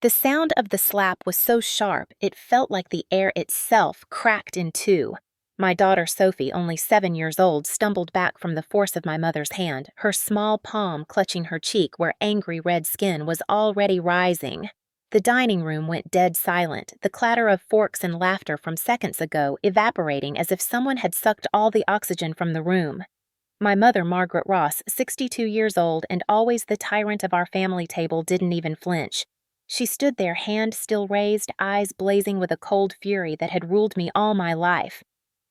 The sound of the slap was so sharp it felt like the air itself cracked in two. My daughter Sophie, only 7 years old, stumbled back from the force of my mother's hand, her small palm clutching her cheek where angry red skin was already rising. The dining room went dead silent, the clatter of forks and laughter from seconds ago evaporating as if someone had sucked all the oxygen from the room. My mother, Margaret Ross, 62 years old and always the tyrant of our family table, didn't even flinch. She stood there, hand still raised, eyes blazing with a cold fury that had ruled me all my life.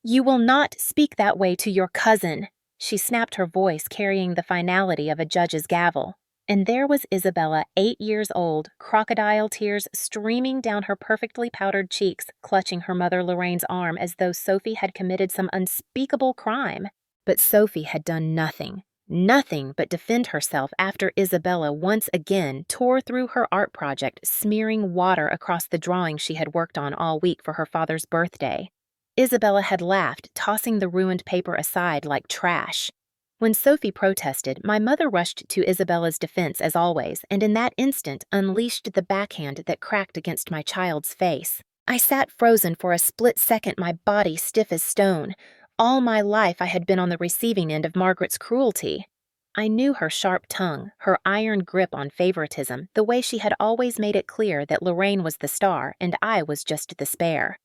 "You will not speak that way to your cousin," she snapped, her voice carrying the finality of a judge's gavel. And there was Isabella, 8 years old, crocodile tears streaming down her perfectly powdered cheeks, clutching her mother Lorraine's arm as though Sophie had committed some unspeakable crime. But Sophie had done nothing. Nothing but defend herself after Isabella once again tore through her art project, smearing water across the drawing she had worked on all week for her father's birthday. Isabella had laughed, tossing the ruined paper aside like trash. When Sophie protested, my mother rushed to Isabella's defense as always, and in that instant unleashed the backhand that cracked against my child's face. I sat frozen for a split second, my body stiff as stone. All my life I had been on the receiving end of Margaret's cruelty. I knew her sharp tongue, her iron grip on favoritism, the way she had always made it clear that Lorraine was the star and I was just the spare.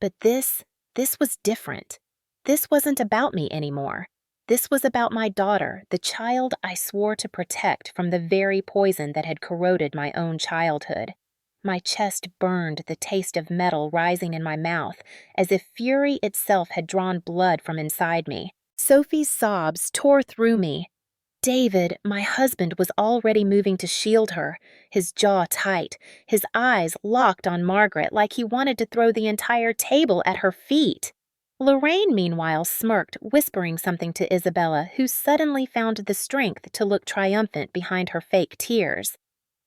But this was different. This wasn't about me anymore. This was about my daughter, the child I swore to protect from the very poison that had corroded my own childhood. My chest burned, the taste of metal rising in my mouth, as if fury itself had drawn blood from inside me. Sophie's sobs tore through me. David, my husband, was already moving to shield her, his jaw tight, his eyes locked on Margaret like he wanted to throw the entire table at her feet. Lorraine, meanwhile, smirked, whispering something to Isabella, who suddenly found the strength to look triumphant behind her fake tears.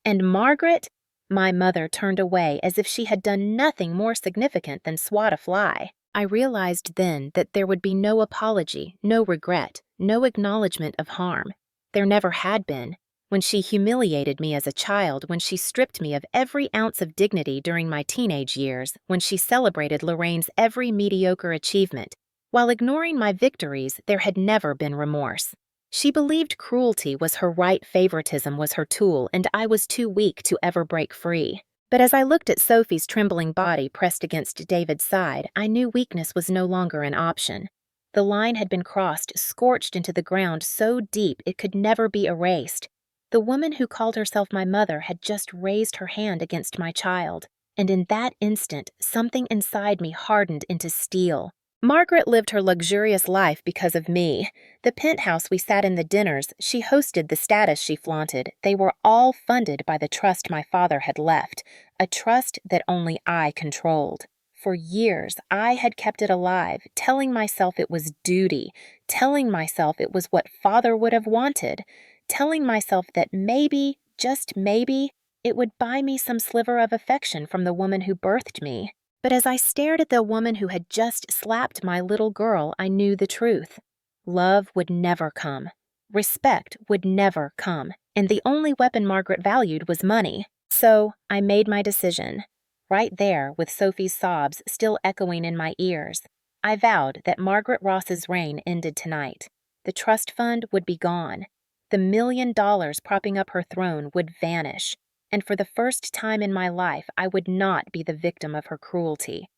And Margaret? My mother turned away as if she had done nothing more significant than swat a fly. I realized then that there would be no apology, no regret, no acknowledgement of harm. There never had been. When she humiliated me as a child, when she stripped me of every ounce of dignity during my teenage years, when she celebrated Lorraine's every mediocre achievement, while ignoring my victories, there had never been remorse. She believed cruelty was her right, favoritism was her tool, and I was too weak to ever break free. But as I looked at Sophie's trembling body pressed against David's side, I knew weakness was no longer an option. The line had been crossed, scorched into the ground so deep it could never be erased. The woman who called herself my mother had just raised her hand against my child, and in that instant, something inside me hardened into steel. Margaret lived her luxurious life because of me. The penthouse we sat in, the dinners she hosted, the status she flaunted, they were all funded by the trust my father had left, a trust that only I controlled. For years, I had kept it alive, telling myself it was duty, telling myself it was what father would have wanted, telling myself that maybe, just maybe, it would buy me some sliver of affection from the woman who birthed me. But as I stared at the woman who had just slapped my little girl, I knew the truth. Love would never come. Respect would never come. And the only weapon Margaret valued was money. So I made my decision. Right there, with Sophie's sobs still echoing in my ears, I vowed that Margaret Ross's reign ended tonight. The trust fund would be gone. The $1 million propping up her throne would vanish. And for the first time in my life, I would not be the victim of her cruelty.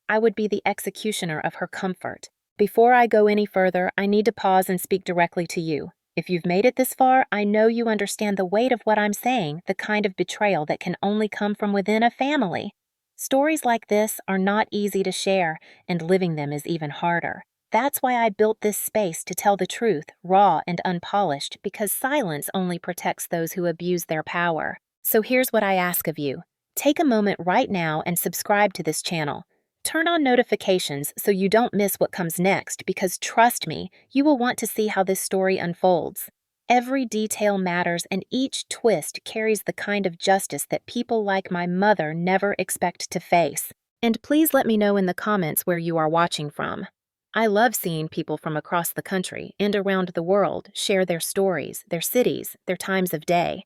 I would be the executioner of her comfort. Before I go any further, I need to pause and speak directly to you. If you've made it this far, I know you understand the weight of what I'm saying, the kind of betrayal that can only come from within a family. Stories like this are not easy to share, and living them is even harder. That's why I built this space to tell the truth, raw and unpolished, because silence only protects those who abuse their power. So here's what I ask of you. Take a moment right now and subscribe to this channel. Turn on notifications so you don't miss what comes next, because trust me, you will want to see how this story unfolds. Every detail matters, and each twist carries the kind of justice that people like my mother never expect to face. And please let me know in the comments where you are watching from. I love seeing people from across the country and around the world share their stories, their cities, their times of day.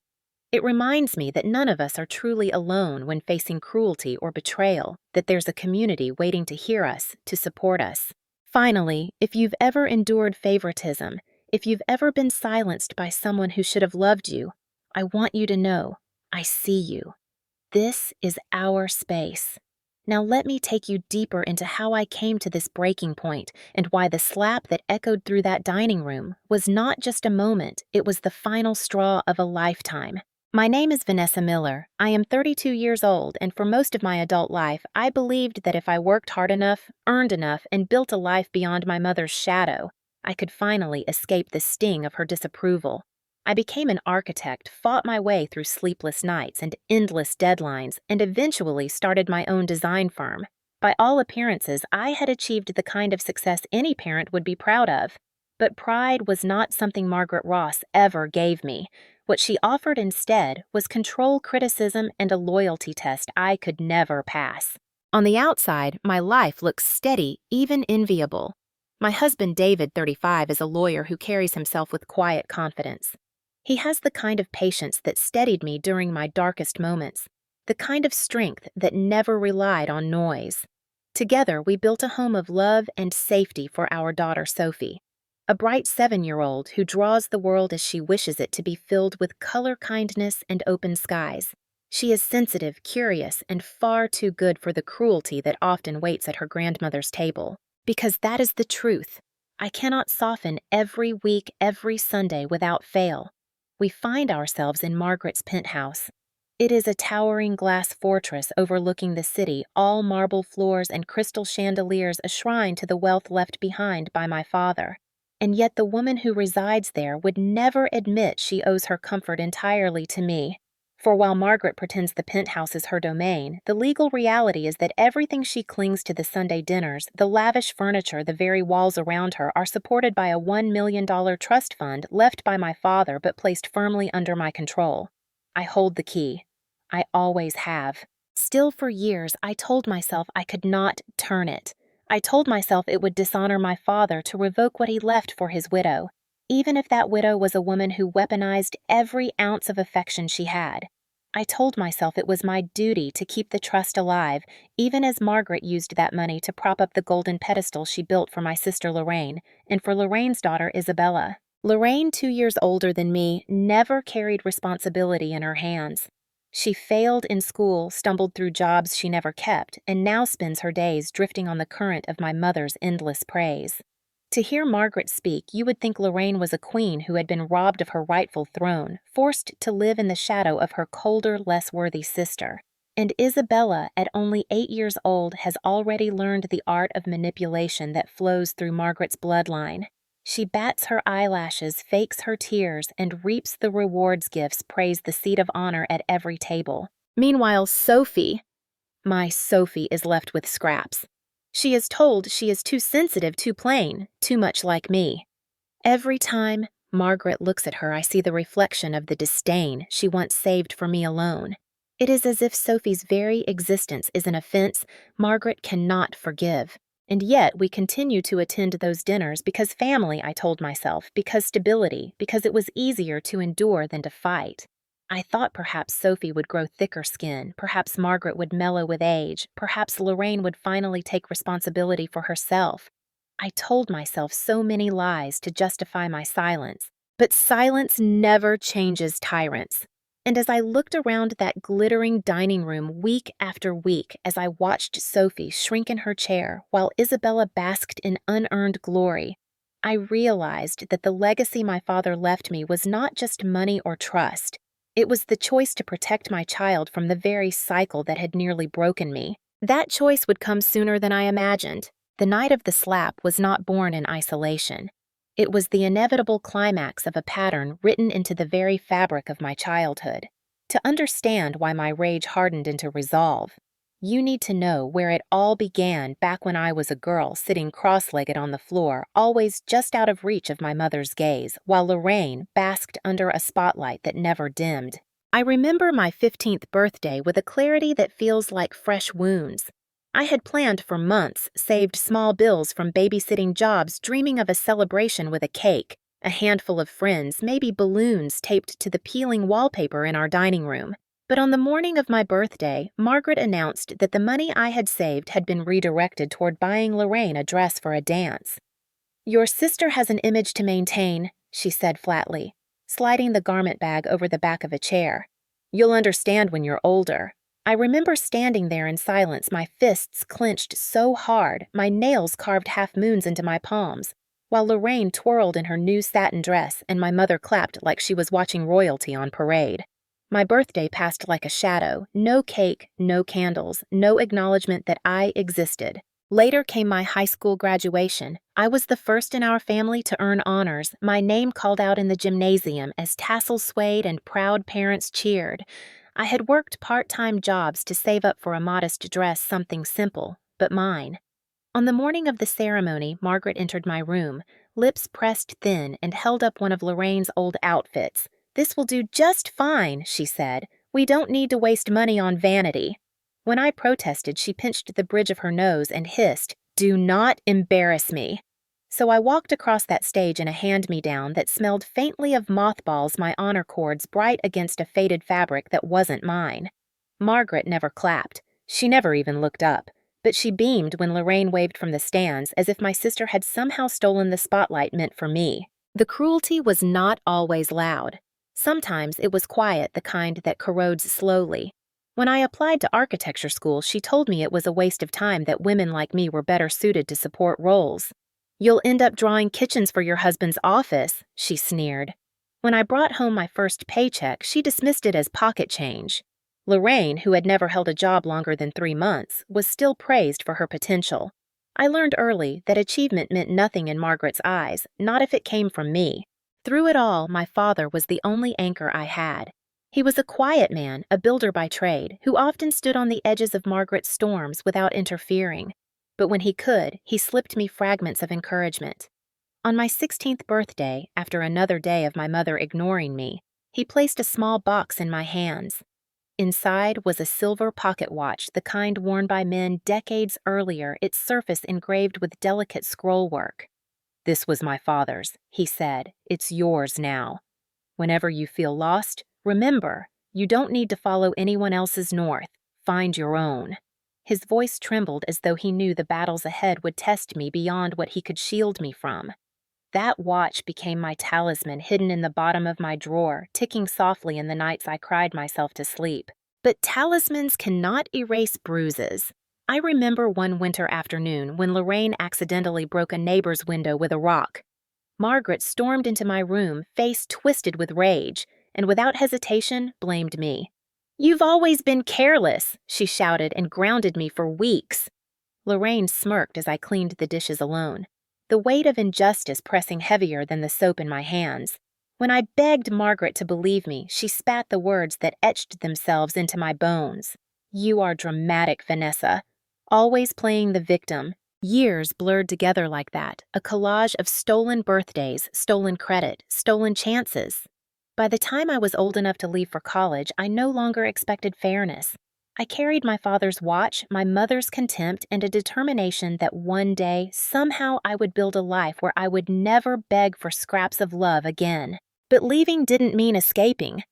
It reminds me that none of us are truly alone when facing cruelty or betrayal, that there's a community waiting to hear us, to support us. Finally, if you've ever endured favoritism, if you've ever been silenced by someone who should have loved you, I want you to know, I see you. This is our space. Now let me take you deeper into how I came to this breaking point and why the slap that echoed through that dining room was not just a moment, it was the final straw of a lifetime. My name is Vanessa Miller. I am 32 years old, and for most of my adult life, I believed that if I worked hard enough, earned enough, and built a life beyond my mother's shadow, I could finally escape the sting of her disapproval. I became an architect, fought my way through sleepless nights and endless deadlines, and eventually started my own design firm. By all appearances, I had achieved the kind of success any parent would be proud of. But pride was not something Margaret Ross ever gave me. What she offered instead was control, criticism, and a loyalty test I could never pass. On the outside, my life looks steady, even enviable. My husband David, 35, is a lawyer who carries himself with quiet confidence. He has the kind of patience that steadied me during my darkest moments, the kind of strength that never relied on noise. Together, we built a home of love and safety for our daughter Sophie, a bright 7-year-old who draws the world as she wishes it to be filled with color, kindness, and open skies. She is sensitive, curious, and far too good for the cruelty that often waits at her grandmother's table. Because that is the truth. I cannot soften every week, every Sunday without fail. We find ourselves in Margaret's penthouse. It is a towering glass fortress overlooking the city, all marble floors and crystal chandeliers, a shrine to the wealth left behind by my father. And yet the woman who resides there would never admit she owes her comfort entirely to me. For while Margaret pretends the penthouse is her domain, the legal reality is that everything she clings to, the Sunday dinners, the lavish furniture, the very walls around her, are supported by a $1 million trust fund left by my father but placed firmly under my control. I hold the key. I always have. Still, for years, I told myself I could not turn it. I told myself it would dishonor my father to revoke what he left for his widow, even if that widow was a woman who weaponized every ounce of affection she had. I told myself it was my duty to keep the trust alive, even as Margaret used that money to prop up the golden pedestal she built for my sister Lorraine, and for Lorraine's daughter Isabella. Lorraine, 2 years older than me, never carried responsibility in her hands. She failed in school, stumbled through jobs she never kept, and now spends her days drifting on the current of my mother's endless praise. To hear Margaret speak, you would think Lorraine was a queen who had been robbed of her rightful throne, forced to live in the shadow of her colder, less worthy sister. And Isabella, at only 8 years old, has already learned the art of manipulation that flows through Margaret's bloodline. She bats her eyelashes, fakes her tears, and reaps the rewards gifts praise the seat of honor at every table. Meanwhile, my Sophie is left with scraps. She is told she is too sensitive, too plain, too much like me. Every time Margaret looks at her, I see the reflection of the disdain she once saved for me alone. It is as if Sophie's very existence is an offense Margaret cannot forgive. And yet we continue to attend those dinners because family, I told myself, because stability, because it was easier to endure than to fight. I thought perhaps Sophie would grow thicker skin, perhaps Margaret would mellow with age, perhaps Lorraine would finally take responsibility for herself. I told myself so many lies to justify my silence, but silence never changes tyrants. And as I looked around that glittering dining room week after week, as I watched Sophie shrink in her chair while Isabella basked in unearned glory, I realized that the legacy my father left me was not just money or trust. It was the choice to protect my child from the very cycle that had nearly broken me. That choice would come sooner than I imagined. The night of the slap was not born in isolation. It was the inevitable climax of a pattern written into the very fabric of my childhood. To understand why my rage hardened into resolve, you need to know where it all began back when I was a girl sitting cross-legged on the floor, always just out of reach of my mother's gaze, while Lorraine basked under a spotlight that never dimmed. I remember my 15th birthday with a clarity that feels like fresh wounds. I had planned for months, saved small bills from babysitting jobs, dreaming of a celebration with a cake, a handful of friends, maybe balloons taped to the peeling wallpaper in our dining room. But on the morning of my birthday, Margaret announced that the money I had saved had been redirected toward buying Lorraine a dress for a dance. "Your sister has an image to maintain," she said flatly, sliding the garment bag over the back of a chair. "You'll understand when you're older." I remember standing there in silence, my fists clenched so hard, my nails carved half-moons into my palms, while Lorraine twirled in her new satin dress and my mother clapped like she was watching royalty on parade. My birthday passed like a shadow, no cake, no candles, no acknowledgement that I existed. Later came my high school graduation. I was the first in our family to earn honors, my name called out in the gymnasium as tassels swayed and proud parents cheered. I had worked part-time jobs to save up for a modest dress, something simple, but mine. On the morning of the ceremony, Margaret entered my room, lips pressed thin, and held up one of Lorraine's old outfits. "This will do just fine," she said. "We don't need to waste money on vanity." When I protested, she pinched the bridge of her nose and hissed, "Do not embarrass me." So I walked across that stage in a hand-me-down that smelled faintly of mothballs, my honor cords bright against a faded fabric that wasn't mine. Margaret never clapped. She never even looked up. But she beamed when Lorraine waved from the stands as if my sister had somehow stolen the spotlight meant for me. The cruelty was not always loud. Sometimes it was quiet, the kind that corrodes slowly. When I applied to architecture school, she told me it was a waste of time, that women like me were better suited to support roles. "You'll end up drawing kitchens for your husband's office," she sneered. When I brought home my first paycheck, she dismissed it as pocket change. Lorraine, who had never held a job longer than 3 months, was still praised for her potential. I learned early that achievement meant nothing in Margaret's eyes, not if it came from me. Through it all, my father was the only anchor I had. He was a quiet man, a builder by trade, who often stood on the edges of Margaret's storms without interfering. But when he could, he slipped me fragments of encouragement. On my 16th birthday, after another day of my mother ignoring me, he placed a small box in my hands. Inside was a silver pocket watch, the kind worn by men decades earlier, its surface engraved with delicate scrollwork. "This was my father's," he said. "It's yours now. Whenever you feel lost, remember, you don't need to follow anyone else's north. Find your own." His voice trembled as though he knew the battles ahead would test me beyond what he could shield me from. That watch became my talisman, hidden in the bottom of my drawer, ticking softly in the nights I cried myself to sleep. But talismans cannot erase bruises. I remember one winter afternoon when Lorraine accidentally broke a neighbor's window with a rock. Margaret stormed into my room, face twisted with rage, and without hesitation blamed me. "You've always been careless," she shouted, and grounded me for weeks. Lorraine smirked as I cleaned the dishes alone, the weight of injustice pressing heavier than the soap in my hands. When I begged Margaret to believe me, she spat the words that etched themselves into my bones. "You are dramatic, Vanessa. Always playing the victim." Years blurred together like that, a collage of stolen birthdays, stolen credit, stolen chances. By the time I was old enough to leave for college, I no longer expected fairness. I carried my father's watch, my mother's contempt, and a determination that one day, somehow, I would build a life where I would never beg for scraps of love again. But leaving didn't mean escaping.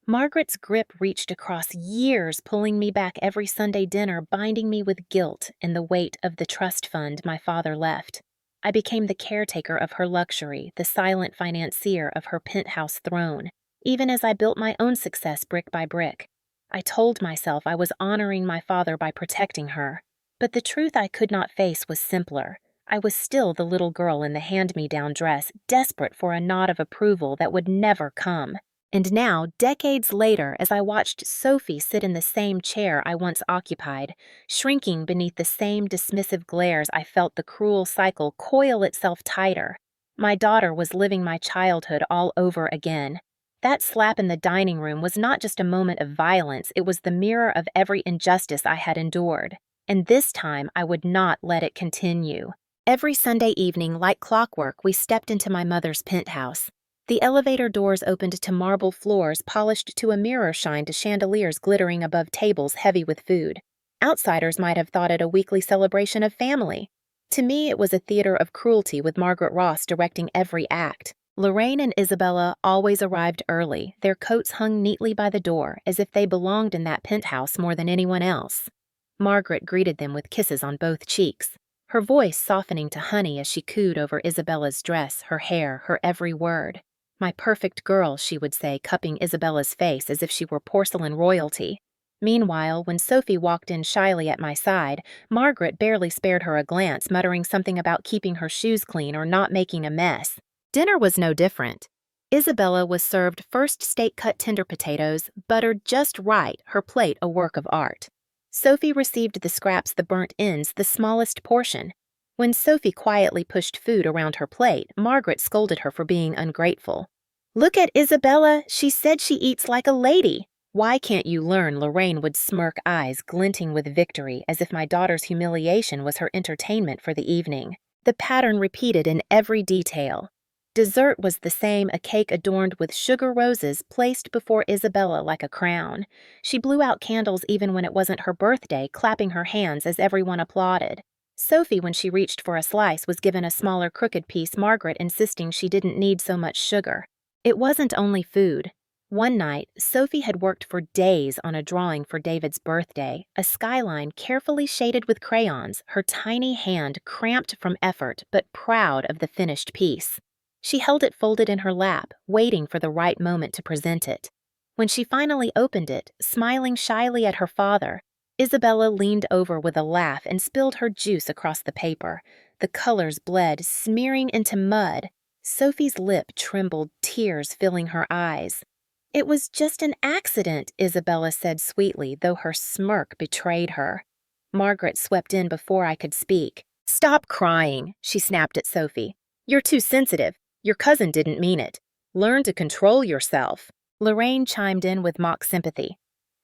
Margaret's grip reached across years, pulling me back every Sunday dinner, binding me with guilt and the weight of the trust fund my father left. I became the caretaker of her luxury, the silent financier of her penthouse throne, even as I built my own success brick by brick. I told myself I was honoring my father by protecting her. But the truth I could not face was simpler. I was still the little girl in the hand-me-down dress, desperate for a nod of approval that would never come. And now, decades later, as I watched Sophie sit in the same chair I once occupied, shrinking beneath the same dismissive glares, I felt the cruel cycle coil itself tighter. My daughter was living my childhood all over again. That slap in the dining room was not just a moment of violence, it was the mirror of every injustice I had endured. And this time, I would not let it continue. Every Sunday evening, like clockwork, we stepped into my mother's penthouse. The elevator doors opened to marble floors polished to a mirror shine to chandeliers glittering above tables heavy with food. Outsiders might have thought it a weekly celebration of family. To me, it was a theater of cruelty with Margaret Ross directing every act. Lorraine and Isabella always arrived early, their coats hung neatly by the door as if they belonged in that penthouse more than anyone else. Margaret greeted them with kisses on both cheeks, her voice softening to honey as she cooed over Isabella's dress, her hair, her every word. "My perfect girl," she would say, cupping Isabella's face as if she were porcelain royalty. Meanwhile, when Sophie walked in shyly at my side, Margaret barely spared her a glance, muttering something about keeping her shoes clean or not making a mess. Dinner was no different. Isabella was served first steak-cut tender potatoes, buttered just right, her plate a work of art. Sophie received the scraps, the burnt ends, the smallest portion. When Sophie quietly pushed food around her plate, Margaret scolded her for being ungrateful. "Look at Isabella, she said she eats like a lady." "Why can't you learn?" Lorraine would smirk, eyes glinting with victory, as if my daughter's humiliation was her entertainment for the evening. The pattern repeated in every detail. Dessert was the same, a cake adorned with sugar roses placed before Isabella like a crown. She blew out candles even when it wasn't her birthday, clapping her hands as everyone applauded. Sophie, when she reached for a slice, was given a smaller crooked piece, Margaret insisting she didn't need so much sugar. It wasn't only food. One night, Sophie had worked for days on a drawing for David's birthday, a skyline carefully shaded with crayons, her tiny hand cramped from effort but proud of the finished piece. She held it folded in her lap, waiting for the right moment to present it. When she finally opened it, smiling shyly at her father, Isabella leaned over with a laugh and spilled her juice across the paper. The colors bled, smearing into mud. Sophie's lip trembled, tears filling her eyes. "It was just an accident," Isabella said sweetly, though her smirk betrayed her. Margaret swept in before I could speak. "Stop crying," she snapped at Sophie. "You're too sensitive. Your cousin didn't mean it. Learn to control yourself." Lorraine chimed in with mock sympathy.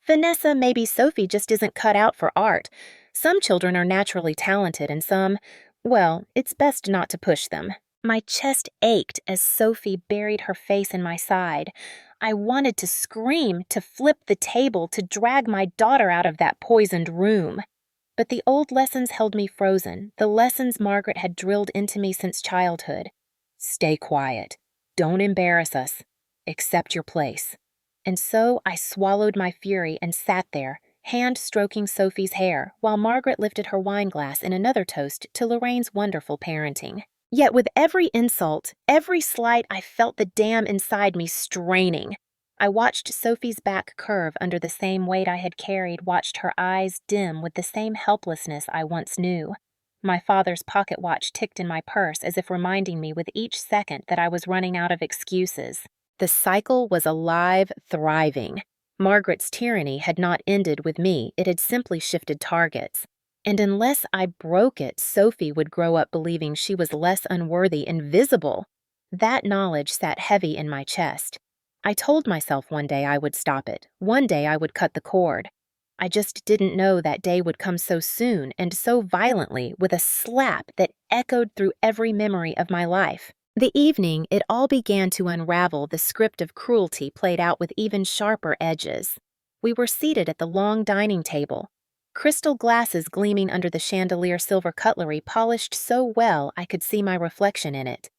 "Vanessa, maybe Sophie just isn't cut out for art. Some children are naturally talented and some, well, it's best not to push them." My chest ached as Sophie buried her face in my side. I wanted to scream, to flip the table, to drag my daughter out of that poisoned room. But the old lessons held me frozen, the lessons Margaret had drilled into me since childhood. "Stay quiet. Don't embarrass us. Accept your place." And so I swallowed my fury and sat there, hand stroking Sophie's hair, while Margaret lifted her wine glass in another toast to Lorraine's wonderful parenting. Yet with every insult, every slight, I felt the dam inside me straining. I watched Sophie's back curve under the same weight I had carried, watched her eyes dim with the same helplessness I once knew. My father's pocket watch ticked in my purse as if reminding me with each second that I was running out of excuses. The cycle was alive, thriving. Margaret's tyranny had not ended with me, it had simply shifted targets. And unless I broke it, Sophie would grow up believing she was less unworthy, invisible. That knowledge sat heavy in my chest. I told myself one day I would stop it. One day I would cut the cord. I just didn't know that day would come so soon and so violently, with a slap that echoed through every memory of my life. The evening, it all began to unravel, the script of cruelty played out with even sharper edges. We were seated at the long dining table. Crystal glasses gleaming under the chandelier silver cutlery polished so well I could see my reflection in it.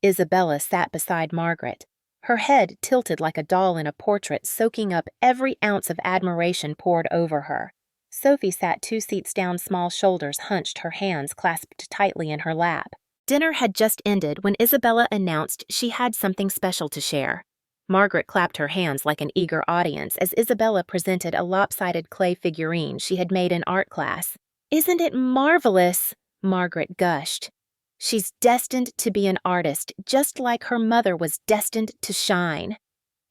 Isabella sat beside Margaret, her head tilted like a doll in a portrait, soaking up every ounce of admiration poured over her. Sophie sat 2 seats down, small shoulders hunched, her hands clasped tightly in her lap. Dinner had just ended when Isabella announced she had something special to share. Margaret clapped her hands like an eager audience as Isabella presented a lopsided clay figurine she had made in art class. "Isn't it marvelous?" Margaret gushed. "She's destined to be an artist, just like her mother was destined to shine."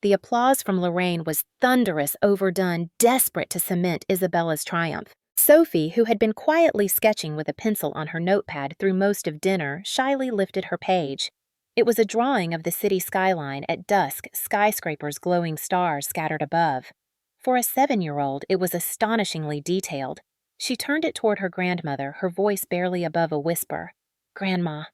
The applause from Lorraine was thunderous, overdone, desperate to cement Isabella's triumph. Sophie, who had been quietly sketching with a pencil on her notepad through most of dinner, shyly lifted her page. It was a drawing of the city skyline at dusk, skyscrapers, glowing stars scattered above. For a 7-year-old, it was astonishingly detailed. She turned it toward her grandmother, her voice barely above a whisper. "Grandma,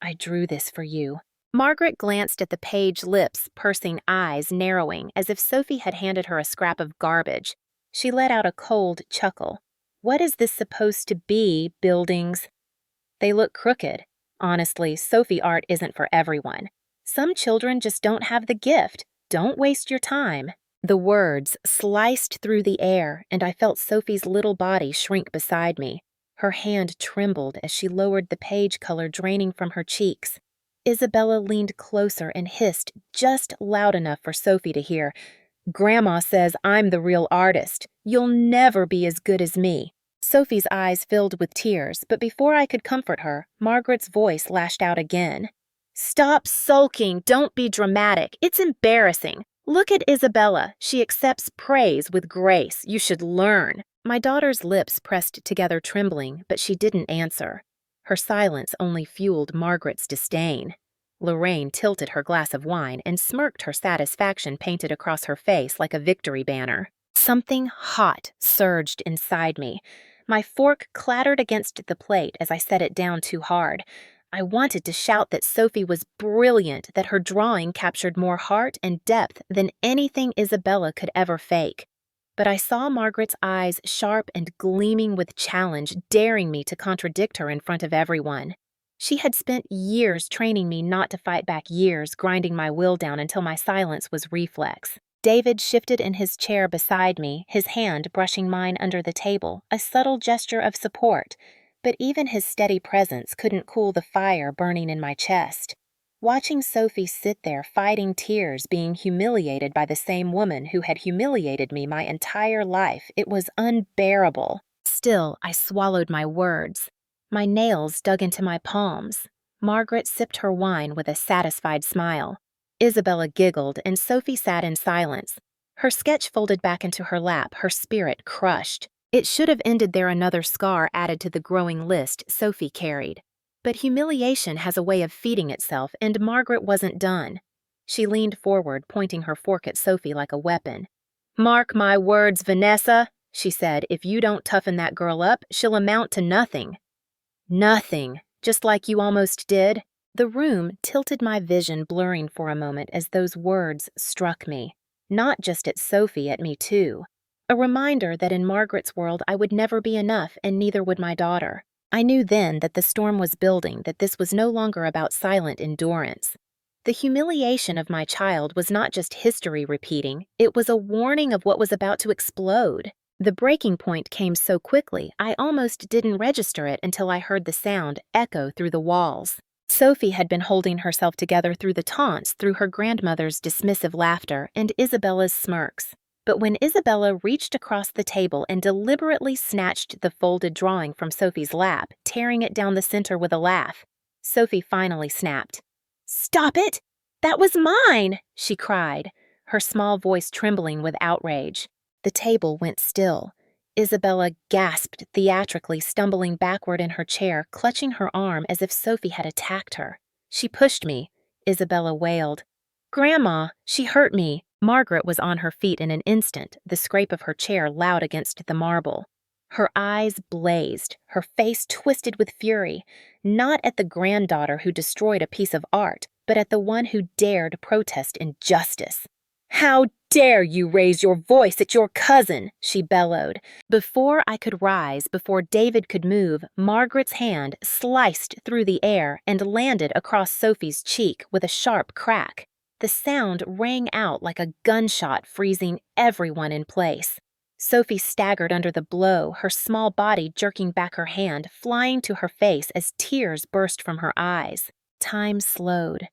I drew this for you." Margaret glanced at the page, lips pursing, eyes narrowing, as if Sophie had handed her a scrap of garbage. She let out a cold chuckle. "What is this supposed to be, buildings?" "They look crooked. Honestly, Sophie art isn't for everyone. Some children just don't have the gift. Don't waste your time." The words sliced through the air, and I felt Sophie's little body shrink beside me. Her hand trembled as she lowered the page color draining from her cheeks. Isabella leaned closer and hissed just loud enough for Sophie to hear, "Grandma says I'm the real artist. You'll never be as good as me." Sophie's eyes filled with tears, but before I could comfort her, Margaret's voice lashed out again. "Stop sulking. Don't be dramatic. It's embarrassing. Look at Isabella. She accepts praise with grace. You should learn." My daughter's lips pressed together trembling, but she didn't answer. Her silence only fueled Margaret's disdain. Lorraine tilted her glass of wine and smirked, her satisfaction painted across her face like a victory banner. Something hot surged inside me. My fork clattered against the plate as I set it down too hard. I wanted to shout that Sophie was brilliant, that her drawing captured more heart and depth than anything Isabella could ever fake. But I saw Margaret's eyes sharp and gleaming with challenge, daring me to contradict her in front of everyone. She had spent years training me not to fight back, years grinding my will down until my silence was reflex. David shifted in his chair beside me, his hand brushing mine under the table, a subtle gesture of support. But even his steady presence couldn't cool the fire burning in my chest. Watching Sophie sit there fighting tears, being humiliated by the same woman who had humiliated me my entire life, it was unbearable. Still, I swallowed my words. My nails dug into my palms. Margaret sipped her wine with a satisfied smile. Isabella giggled, and Sophie sat in silence. Her sketch folded back into her lap, her spirit crushed. It should have ended there, another scar added to the growing list Sophie carried. But humiliation has a way of feeding itself, and Margaret wasn't done. She leaned forward, pointing her fork at Sophie like a weapon. "Mark my words, Vanessa," she said, "if you don't toughen that girl up, she'll amount to nothing." "Nothing, just like you almost did." The room tilted, my vision blurring for a moment as those words struck me. Not just at Sophie, at me too. A reminder that in Margaret's world I would never be enough, and neither would my daughter. I knew then that the storm was building, that this was no longer about silent endurance. The humiliation of my child was not just history repeating, it was a warning of what was about to explode. The breaking point came so quickly, I almost didn't register it until I heard the sound echo through the walls. Sophie had been holding herself together through the taunts, through her grandmother's dismissive laughter, and Isabella's smirks. But when Isabella reached across the table and deliberately snatched the folded drawing from Sophie's lap, tearing it down the center with a laugh, Sophie finally snapped. "Stop it! That was mine!" she cried, her small voice trembling with outrage. The table went still. Isabella gasped theatrically, stumbling backward in her chair, clutching her arm as if Sophie had attacked her. "She pushed me," Isabella wailed. "Grandma, she hurt me." Margaret was on her feet in an instant, the scrape of her chair loud against the marble. Her eyes blazed, her face twisted with fury, not at the granddaughter who destroyed a piece of art, but at the one who dared protest injustice. "How dare you raise your voice at your cousin?" she bellowed. Before I could rise, before David could move, Margaret's hand sliced through the air and landed across Sophie's cheek with a sharp crack. The sound rang out like a gunshot, freezing everyone in place. Sophie staggered under the blow, her small body jerking back her hand, flying to her face as tears burst from her eyes. Time slowed.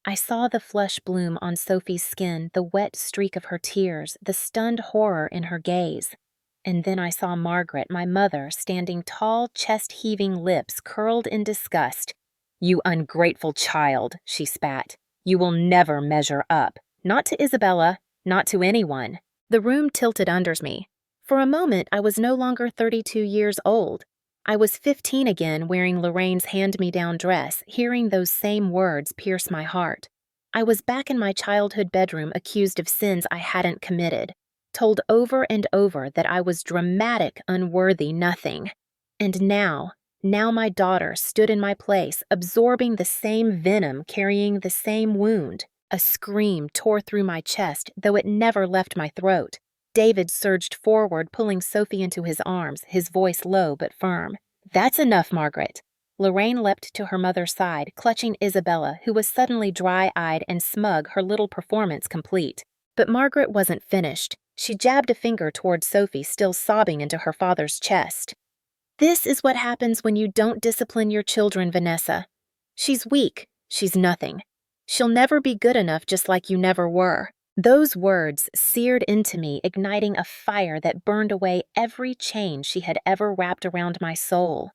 I saw the flush bloom on Sophie's skin, the wet streak of her tears, the stunned horror in her gaze. And then I saw Margaret, my mother, standing tall, chest-heaving, lips curled in disgust. "You ungrateful child," she spat. "You will never measure up. Not to Isabella, not to anyone." The room tilted under me. For a moment, I was no longer 32 years old. I was 15 again, wearing Lorraine's hand-me-down dress, hearing those same words pierce my heart. I was back in my childhood bedroom, accused of sins I hadn't committed, told over and over that I was dramatic, unworthy nothing. And now my daughter stood in my place, absorbing the same venom, carrying the same wound. A scream tore through my chest, though it never left my throat. David surged forward, pulling Sophie into his arms, his voice low but firm. "That's enough, Margaret. Lorraine leapt to her mother's side, clutching Isabella, who was suddenly dry-eyed and smug, her little performance complete. But Margaret wasn't finished. She jabbed a finger toward Sophie, still sobbing into her father's chest. "This is what happens when you don't discipline your children, Vanessa. She's weak. She's nothing. She'll never be good enough, just like you never were." Those words seared into me, igniting a fire that burned away every chain she had ever wrapped around my soul.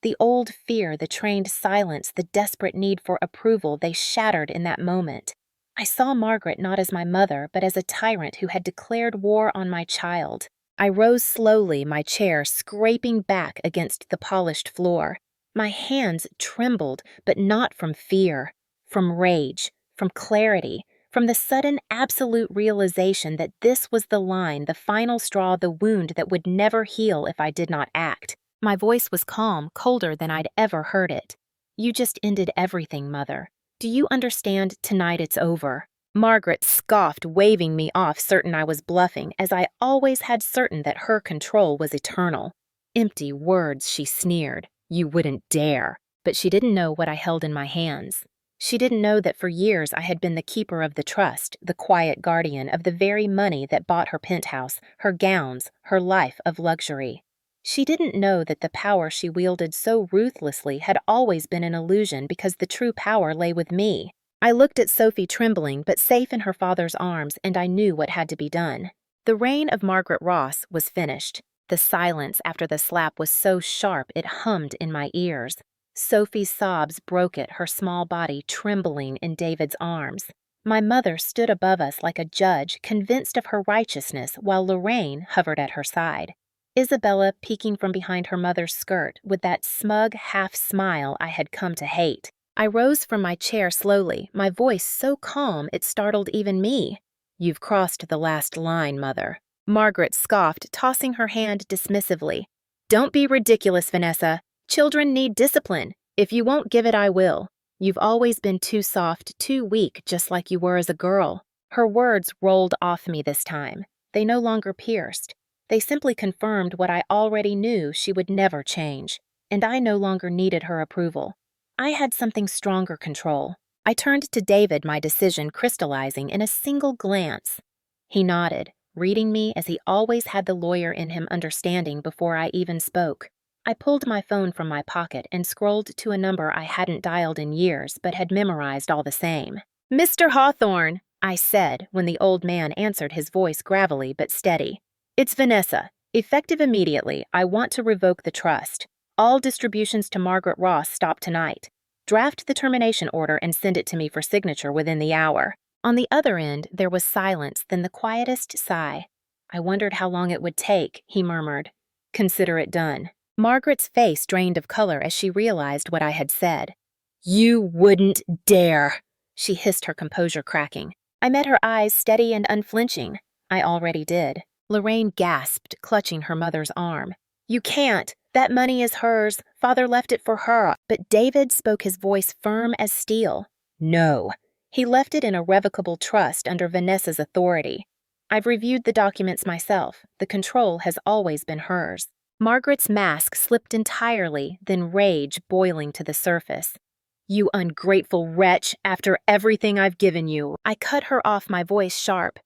The old fear, the trained silence, the desperate need for approval, they shattered in that moment. I saw Margaret not as my mother, but as a tyrant who had declared war on my child. I rose slowly, my chair scraping back against the polished floor. My hands trembled, but not from fear, from rage, from clarity, from the sudden absolute realization that this was the line, the final straw, the wound that would never heal if I did not act. My voice was calm, colder than I'd ever heard it. "You just ended everything, Mother. Do you understand? Tonight it's over." Margaret scoffed, waving me off, certain I was bluffing, as I always had certain that her control was eternal. "Empty words," she sneered. "You wouldn't dare." But she didn't know what I held in my hands. She didn't know that for years I had been the keeper of the trust, the quiet guardian of the very money that bought her penthouse, her gowns, her life of luxury. She didn't know that the power she wielded so ruthlessly had always been an illusion, because the true power lay with me. I looked at Sophie, trembling but safe in her father's arms, and I knew what had to be done. The reign of Margaret Ross was finished. The silence after the slap was so sharp it hummed in my ears. Sophie's sobs broke it, her small body trembling in David's arms. My mother stood above us like a judge, convinced of her righteousness, while Lorraine hovered at her side. Isabella peeking from behind her mother's skirt with that smug half-smile I had come to hate. I rose from my chair slowly, my voice so calm it startled even me. "You've crossed the last line, Mother." Margaret scoffed, tossing her hand dismissively. "Don't be ridiculous, Vanessa. Children need discipline. If you won't give it, I will. You've always been too soft, too weak, just like you were as a girl." Her words rolled off me this time. They no longer pierced. They simply confirmed what I already knew: she would never change. And I no longer needed her approval. I had something stronger control. I turned to David, my decision crystallizing in a single glance. He nodded, reading me as he always had the lawyer in him understanding before I even spoke. I pulled my phone from my pocket and scrolled to a number I hadn't dialed in years but had memorized all the same. "Mr. Hawthorne," I said when the old man answered, his voice gravelly but steady. "It's Vanessa. Effective immediately, I want to revoke the trust. All distributions to Margaret Ross stop tonight. Draft the termination order and send it to me for signature within the hour." On the other end, there was silence, then the quietest sigh. "I wondered how long it would take," he murmured. "Consider it done." Margaret's face drained of color as she realized what I had said. "You wouldn't dare," she hissed, her composure cracking. I met her eyes, steady and unflinching. I already did. Lorraine gasped, clutching her mother's arm. "You can't. That money is hers. Father left it for her." But David spoke, his voice firm as steel. "No. He left it in irrevocable trust under Vanessa's authority. I've reviewed the documents myself. The control has always been hers." Margaret's mask slipped entirely, then rage boiling to the surface. "You ungrateful wretch, after everything I've given you." I cut her off, my voice sharp.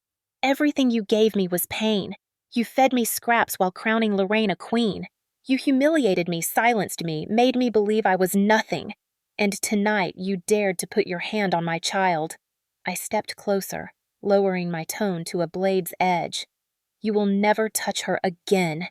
"Everything you gave me was pain. You fed me scraps while crowning Lorraine a queen. You humiliated me, silenced me, made me believe I was nothing. And tonight you dared to put your hand on my child." I stepped closer, lowering my tone to a blade's edge. "You will never touch her again.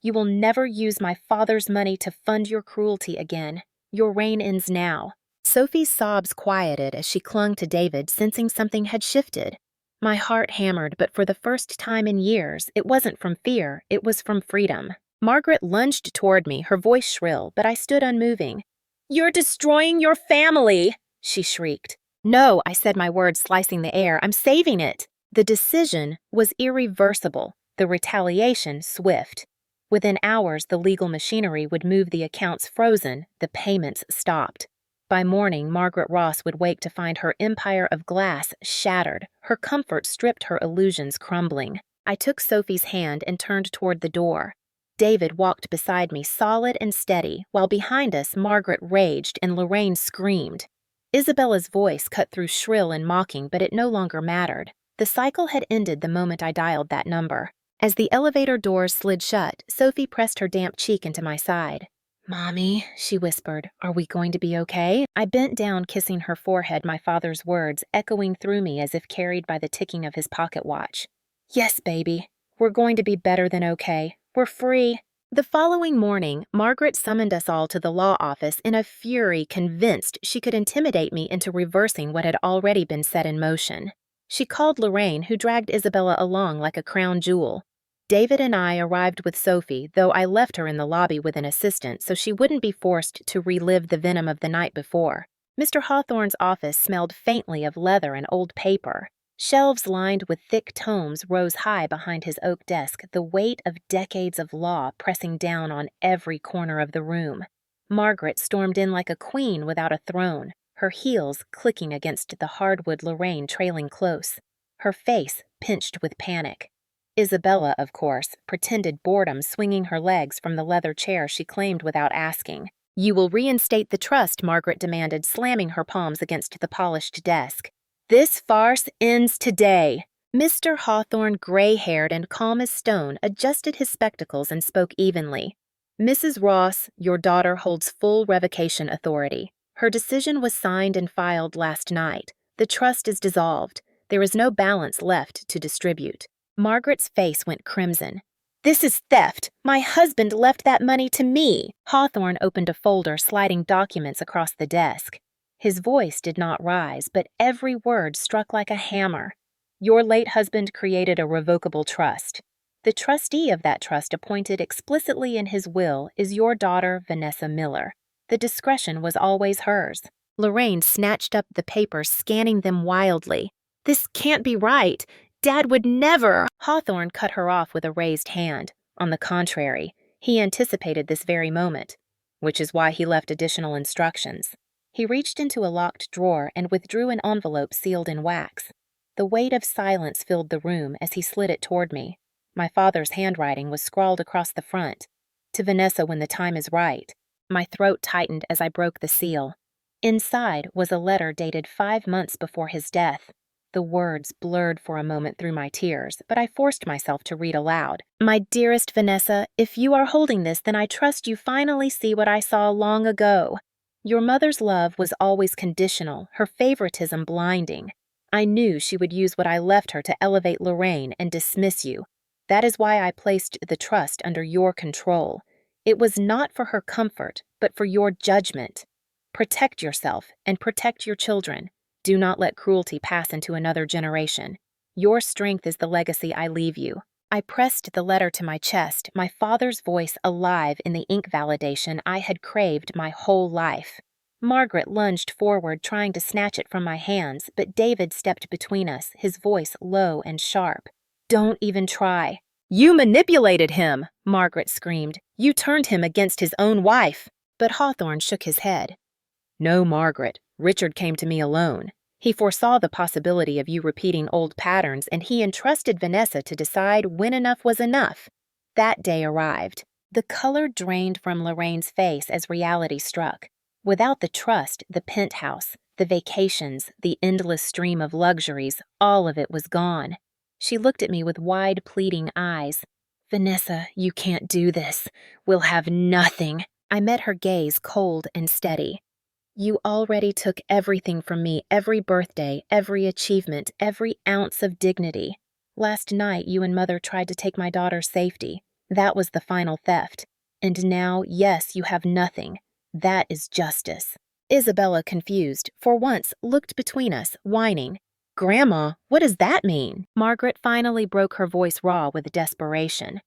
You will never use my father's money to fund your cruelty again. Your reign ends now." Sophie's sobs quieted as she clung to David, sensing something had shifted. My heart hammered, but for the first time in years, it wasn't from fear, it was from freedom. Margaret lunged toward me, her voice shrill, but I stood unmoving. "You're destroying your family!" she shrieked. "No," I said, my words slicing the air. "I'm saving it." The decision was irreversible, the retaliation swift. Within hours, the legal machinery would move the accounts frozen, the payments stopped. By morning, Margaret Ross would wake to find her empire of glass shattered, her comfort stripped, her illusions crumbling. I took Sophie's hand and turned toward the door. David walked beside me, solid and steady, while behind us Margaret raged and Lorraine screamed. Isabella's voice cut through shrill and mocking, but it no longer mattered. The cycle had ended the moment I dialed that number. As the elevator doors slid shut, Sophie pressed her damp cheek into my side. "Mommy," she whispered, "are we going to be okay?" I bent down, kissing her forehead, my father's words echoing through me as if carried by the ticking of his pocket watch. "Yes, baby. We're going to be better than okay. We're free." The following morning, Margaret summoned us all to the law office in a fury, convinced she could intimidate me into reversing what had already been set in motion. She called Lorraine, who dragged Isabella along like a crown jewel. David and I arrived with Sophie, though I left her in the lobby with an assistant so she wouldn't be forced to relive the venom of the night before. Mr. Hawthorne's office smelled faintly of leather and old paper. Shelves lined with thick tomes rose high behind his oak desk, the weight of decades of law pressing down on every corner of the room. Margaret stormed in like a queen without a throne, her heels clicking against the hardwood, Lorraine trailing close, her face pinched with panic. Isabella, of course, pretended boredom, swinging her legs from the leather chair she claimed without asking. "You will reinstate the trust," Margaret demanded, slamming her palms against the polished desk. "This farce ends today." Mr. Hawthorne, gray-haired and calm as stone, adjusted his spectacles and spoke evenly. "Mrs. Ross, your daughter holds full revocation authority. Her decision was signed and filed last night. The trust is dissolved. There is no balance left to distribute." Margaret's face went crimson. "This is theft. My husband left that money to me." Hawthorne opened a folder, sliding documents across the desk. His voice did not rise, but every word struck like a hammer. "Your late husband created a revocable trust. The trustee of that trust, appointed explicitly in his will, is your daughter, Vanessa Miller. The discretion was always hers." Lorraine snatched up the papers, scanning them wildly. "This can't be right. Dad would never." Hawthorne cut her off with a raised hand. On the contrary, he anticipated this very moment, which is why he left additional instructions. He reached into a locked drawer and withdrew an envelope sealed in wax. The weight of silence filled the room as he slid it toward me. My father's handwriting was scrawled across the front. "To Vanessa when the time is right." My throat tightened as I broke the seal. Inside was a letter dated 5 months before his death. The words blurred for a moment through my tears, but I forced myself to read aloud. "My dearest Vanessa, if you are holding this, then I trust you finally see what I saw long ago. Your mother's love was always conditional, her favoritism blinding. I knew she would use what I left her to elevate Lorraine and dismiss you. That is why I placed the trust under your control. It was not for her comfort, but for your judgment. Protect yourself and protect your children. Do not let cruelty pass into another generation. Your strength is the legacy I leave you." I pressed the letter to my chest, my father's voice alive in the ink validation I had craved my whole life. Margaret lunged forward, trying to snatch it from my hands, but David stepped between us, his voice low and sharp. "Don't even try." "You manipulated him," Margaret screamed. "You turned him against his own wife." But Hawthorne shook his head. "No, Margaret. Richard came to me alone. He foresaw the possibility of you repeating old patterns, and he entrusted Vanessa to decide when enough was enough." That day arrived. The color drained from Lorraine's face as reality struck. Without the trust, the penthouse, the vacations, the endless stream of luxuries, all of it was gone. She looked at me with wide, pleading eyes. "Vanessa, you can't do this. We'll have nothing." I met her gaze, cold and steady. "You already took everything from me, every birthday, every achievement, every ounce of dignity. Last night, you and Mother tried to take my daughter's safety. That was the final theft. And now, yes, you have nothing. That is justice." Isabella, confused, for once looked between us, whining. "Grandma, what does that mean?" Margaret finally broke her voice raw with desperation.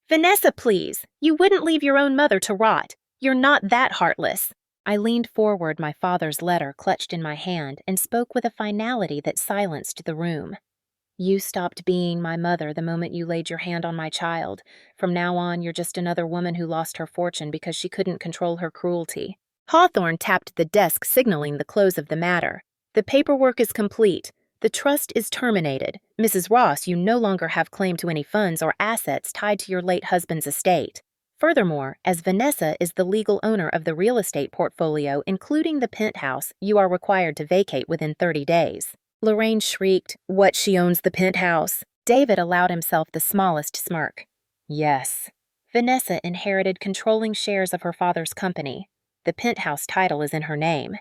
"Vanessa, please! You wouldn't leave your own mother to rot. You're not that heartless." I leaned forward, my father's letter clutched in my hand, and spoke with a finality that silenced the room. "You stopped being my mother the moment you laid your hand on my child. From now on, you're just another woman who lost her fortune because she couldn't control her cruelty." Hawthorne tapped the desk, signaling the close of the matter. "The paperwork is complete. The trust is terminated. Mrs. Ross, you no longer have claim to any funds or assets tied to your late husband's estate." Furthermore, as Vanessa is the legal owner of the real estate portfolio, including the penthouse, you are required to vacate within 30 days. Lorraine shrieked, "What, she owns the penthouse?" David allowed himself the smallest smirk. Yes. Vanessa inherited controlling shares of her father's company. The penthouse title is in her name.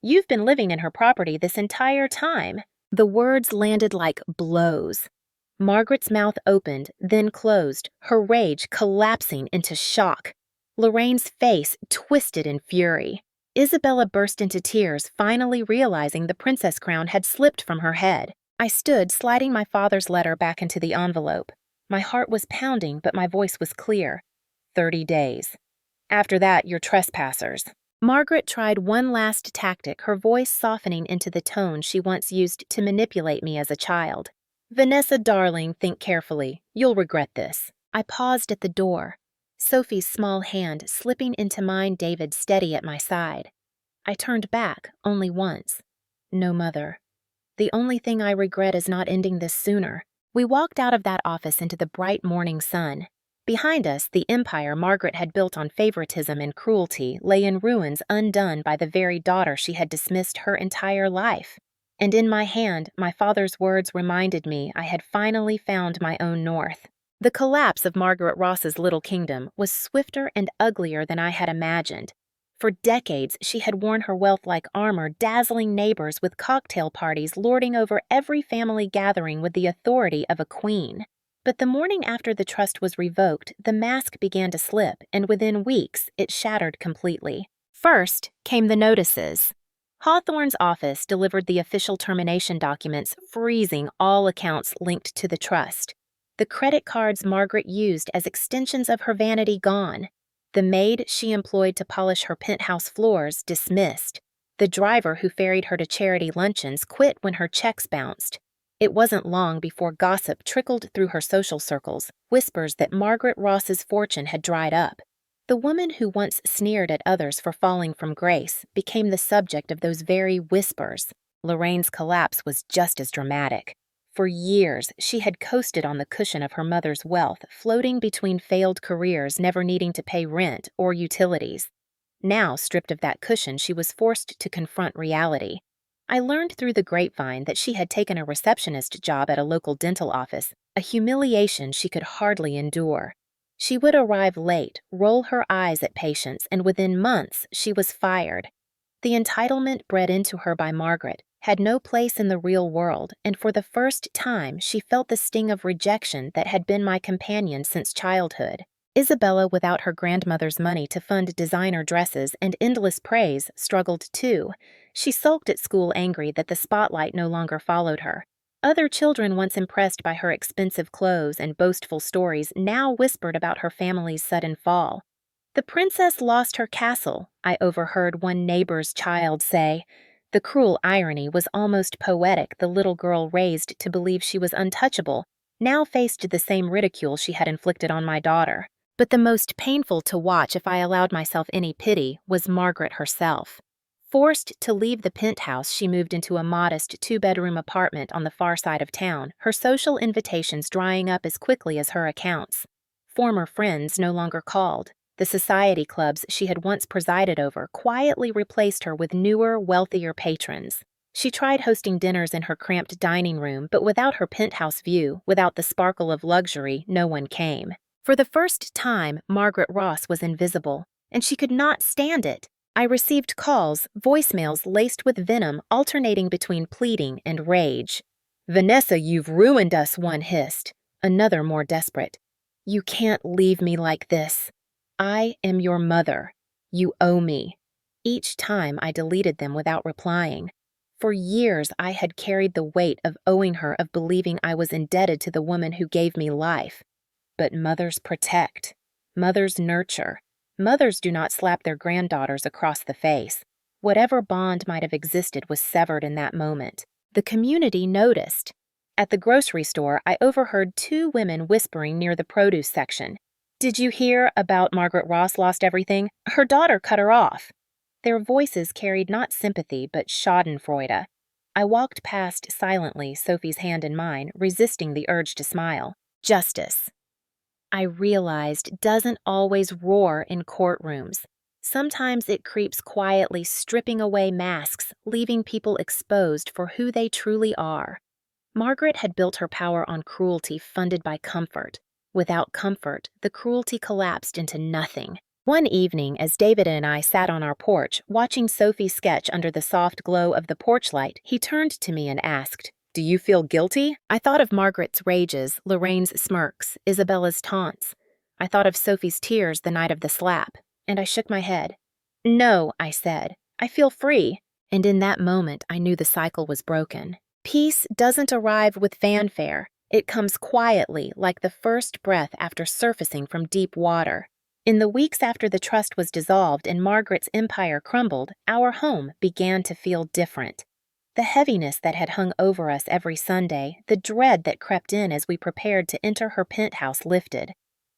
You've been living in her property this entire time. The words landed like blows. Margaret's mouth opened, then closed, her rage collapsing into shock. Lorraine's face twisted in fury. Isabella burst into tears, finally realizing the princess crown had slipped from her head. I stood, sliding my father's letter back into the envelope. My heart was pounding, but my voice was clear. 30 days. After that, you're trespassers. Margaret tried one last tactic, her voice softening into the tone she once used to manipulate me as a child. Vanessa, darling, think carefully. You'll regret this. I paused at the door, Sophie's small hand slipping into mine, David steady at my side. I turned back, only once. No, Mother. The only thing I regret is not ending this sooner. We walked out of that office into the bright morning sun. Behind us, the empire Margaret had built on favoritism and cruelty lay in ruins, undone by the very daughter she had dismissed her entire life. And in my hand, my father's words reminded me I had finally found my own north. The collapse of Margaret Ross's little kingdom was swifter and uglier than I had imagined. For decades, she had worn her wealth like armor, dazzling neighbors with cocktail parties, lording over every family gathering with the authority of a queen. But the morning after the trust was revoked, the mask began to slip, and within weeks, it shattered completely. First came the notices. Hawthorne's office delivered the official termination documents, freezing all accounts linked to the trust. The credit cards Margaret used as extensions of her vanity gone. The maid she employed to polish her penthouse floors dismissed. The driver who ferried her to charity luncheons quit when her checks bounced. It wasn't long before gossip trickled through her social circles, whispers that Margaret Ross's fortune had dried up. The woman who once sneered at others for falling from grace became the subject of those very whispers. Lorraine's collapse was just as dramatic. For years, she had coasted on the cushion of her mother's wealth, floating between failed careers, never needing to pay rent or utilities. Now, stripped of that cushion, she was forced to confront reality. I learned through the grapevine that she had taken a receptionist job at a local dental office, a humiliation she could hardly endure. She would arrive late, roll her eyes at patients, and within months she was fired. The entitlement bred into her by Margaret had no place in the real world, and for the first time she felt the sting of rejection that had been my companion since childhood. Isabella, without her grandmother's money to fund designer dresses and endless praise, struggled too. She sulked at school, angry that the spotlight no longer followed her. Other children, once impressed by her expensive clothes and boastful stories, now whispered about her family's sudden fall. "The princess lost her castle," I overheard one neighbor's child say. The cruel irony was almost poetic. The little girl raised to believe she was untouchable now faced the same ridicule she had inflicted on my daughter. But the most painful to watch, if I allowed myself any pity, was Margaret herself. Forced to leave the penthouse, she moved into a modest two-bedroom apartment on the far side of town, her social invitations drying up as quickly as her accounts. Former friends no longer called. The society clubs she had once presided over quietly replaced her with newer, wealthier patrons. She tried hosting dinners in her cramped dining room, but without her penthouse view, without the sparkle of luxury, no one came. For the first time, Margaret Ross was invisible, and she could not stand it. I received calls, voicemails laced with venom, alternating between pleading and rage. "Vanessa, you've ruined us," one hissed. Another, more desperate. "You can't leave me like this. I am your mother. You owe me." Each time I deleted them without replying. For years I had carried the weight of owing her, of believing I was indebted to the woman who gave me life. But mothers protect. Mothers nurture. Mothers do not slap their granddaughters across the face. Whatever bond might have existed was severed in that moment. The community noticed. At the grocery store, I overheard two women whispering near the produce section. "Did you hear about Margaret Ross lost everything? Her daughter cut her off." Their voices carried not sympathy, but schadenfreude. I walked past silently, Sophie's hand in mine, resisting the urge to smile. Justice. I realized doesn't always roar in courtrooms. Sometimes it creeps quietly, stripping away masks, leaving people exposed for who they truly are. Margaret had built her power on cruelty funded by comfort. Without comfort, the cruelty collapsed into nothing. One evening, as David and I sat on our porch, watching Sophie sketch under the soft glow of the porch light, he turned to me and asked, "Do you feel guilty?" I thought of Margaret's rages, Lorraine's smirks, Isabella's taunts. I thought of Sophie's tears the night of the slap, and I shook my head. "No," I said. "I feel free." And in that moment, I knew the cycle was broken. Peace doesn't arrive with fanfare. It comes quietly, like the first breath after surfacing from deep water. In the weeks after the trust was dissolved and Margaret's empire crumbled, our home began to feel different. The heaviness that had hung over us every Sunday, the dread that crept in as we prepared to enter her penthouse lifted.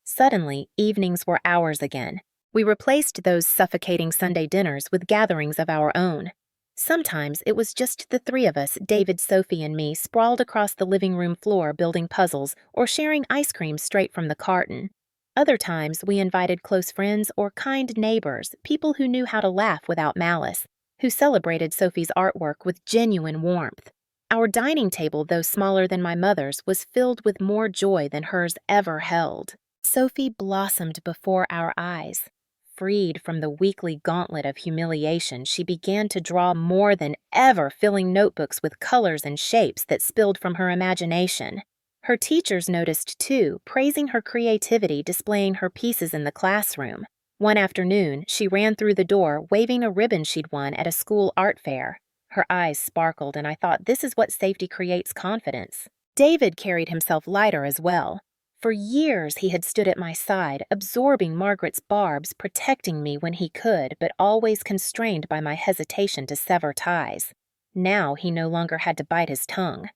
Suddenly, evenings were ours again. We replaced those suffocating Sunday dinners with gatherings of our own. Sometimes it was just the three of us, David, Sophie, and me, sprawled across the living room floor building puzzles or sharing ice cream straight from the carton. Other times, we invited close friends or kind neighbors, people who knew how to laugh without malice, who celebrated Sophie's artwork with genuine warmth. Our dining table, though smaller than my mother's, was filled with more joy than hers ever held. Sophie blossomed before our eyes. Freed from the weekly gauntlet of humiliation, she began to draw more than ever, filling notebooks with colors and shapes that spilled from her imagination. Her teachers noticed too, praising her creativity, displaying her pieces in the classroom. One afternoon, she ran through the door, waving a ribbon she'd won at a school art fair. Her eyes sparkled, and I thought, this is what safety creates confidence. David carried himself lighter as well. For years he had stood at my side, absorbing Margaret's barbs, protecting me when he could, but always constrained by my hesitation to sever ties. Now he no longer had to bite his tongue.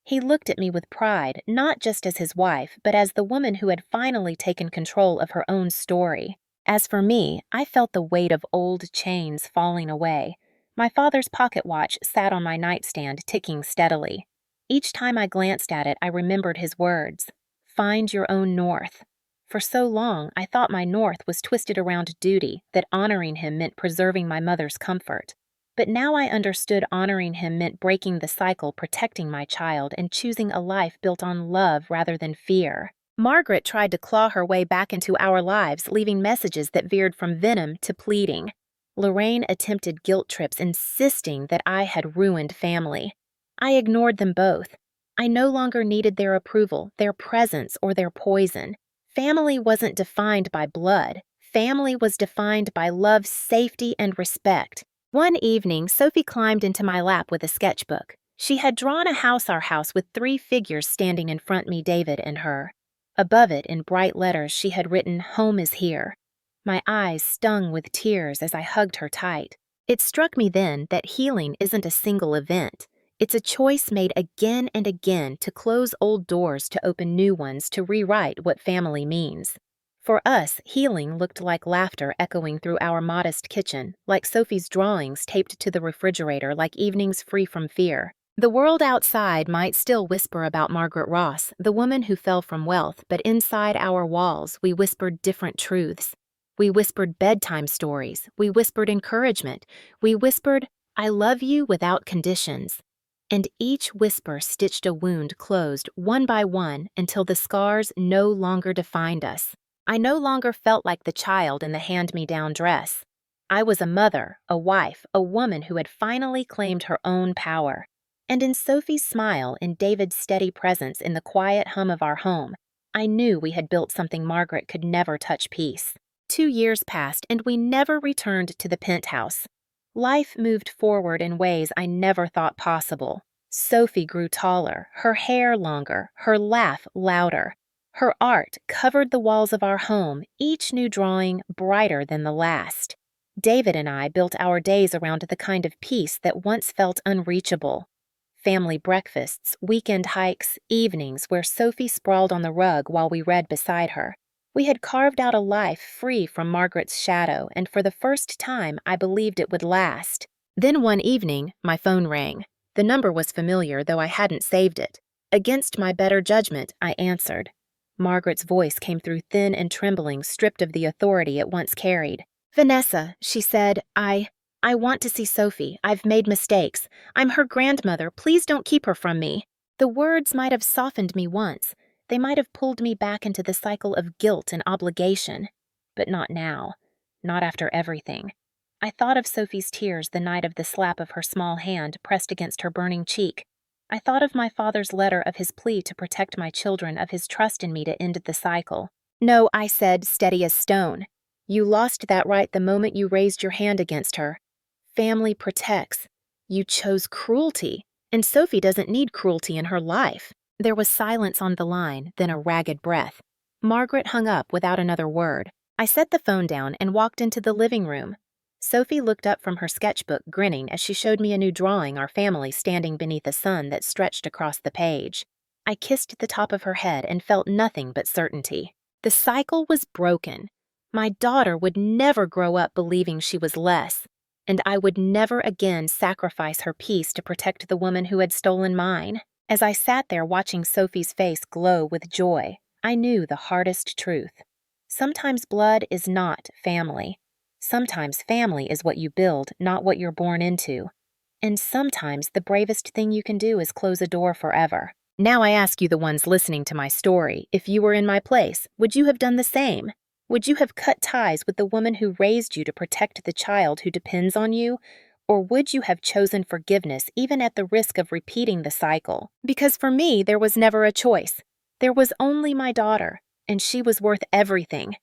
He looked at me with pride, not just as his wife, but as the woman who had finally taken control of her own story. As for me, I felt the weight of old chains falling away. My father's pocket watch sat on my nightstand, ticking steadily. Each time I glanced at it, I remembered his words. Find your own north. For so long, I thought my north was twisted around duty, that honoring him meant preserving my mother's comfort. But now I understood honoring him meant breaking the cycle, protecting my child, and choosing a life built on love rather than fear. Margaret tried to claw her way back into our lives, leaving messages that veered from venom to pleading. Lorraine attempted guilt trips, insisting that I had ruined family. I ignored them both. I no longer needed their approval, their presence, or their poison. Family wasn't defined by blood. Family was defined by love, safety, and respect. One evening, Sophie climbed into my lap with a sketchbook. She had drawn a house, our house, with 3 figures standing in front me, David and her. Above it, in bright letters, she had written, "Home is here." My eyes stung with tears as I hugged her tight. It struck me then that healing isn't a single event. It's a choice made again and again to close old doors, to open new ones, to rewrite what family means. For us, healing looked like laughter echoing through our modest kitchen, like Sophie's drawings taped to the refrigerator, like evenings free from fear. The world outside might still whisper about Margaret Ross, the woman who fell from wealth, but inside our walls we whispered different truths. We whispered bedtime stories. We whispered encouragement. We whispered, "I love you without conditions." And each whisper stitched a wound closed, one by one, until the scars no longer defined us. I no longer felt like the child in the hand-me-down dress. I was a mother, a wife, a woman who had finally claimed her own power. And in Sophie's smile, in David's steady presence, in the quiet hum of our home, I knew we had built something Margaret could never touch. Peace. 2 years passed, and we never returned to the penthouse. Life moved forward in ways I never thought possible. Sophie grew taller, her hair longer, her laugh louder. Her art covered the walls of our home, each new drawing brighter than the last. David and I built our days around the kind of peace that once felt unreachable. Family breakfasts, weekend hikes, evenings where Sophie sprawled on the rug while we read beside her. We had carved out a life free from Margaret's shadow, and for the first time I believed it would last. Then one evening, my phone rang. The number was familiar, though I hadn't saved it. Against my better judgment, I answered. Margaret's voice came through thin and trembling, stripped of the authority it once carried. "Vanessa," she said, I want to see Sophie. I've made mistakes. I'm her grandmother. Please don't keep her from me." The words might have softened me once. They might have pulled me back into the cycle of guilt and obligation. But not now. Not after everything. I thought of Sophie's tears the night of the slap of her small hand pressed against her burning cheek. I thought of my father's letter, of his plea to protect my children, of his trust in me to end the cycle. "No," I said, steady as stone. "You lost that right the moment you raised your hand against her. Family protects. You chose cruelty, and Sophie doesn't need cruelty in her life." There was silence on the line, then a ragged breath. Margaret hung up without another word. I set the phone down and walked into the living room. Sophie looked up from her sketchbook, grinning as she showed me a new drawing, our family standing beneath a sun that stretched across the page. I kissed the top of her head and felt nothing but certainty. The cycle was broken. My daughter would never grow up believing she was less, and I would never again sacrifice her peace to protect the woman who had stolen mine. As I sat there watching Sophie's face glow with joy, I knew the hardest truth. Sometimes blood is not family. Sometimes family is what you build, not what you're born into. And sometimes the bravest thing you can do is close a door forever. Now I ask you, the ones listening to my story, if you were in my place, would you have done the same? Would you have cut ties with the woman who raised you to protect the child who depends on you? Or would you have chosen forgiveness even at the risk of repeating the cycle? Because for me, there was never a choice. There was only my daughter, and she was worth everything.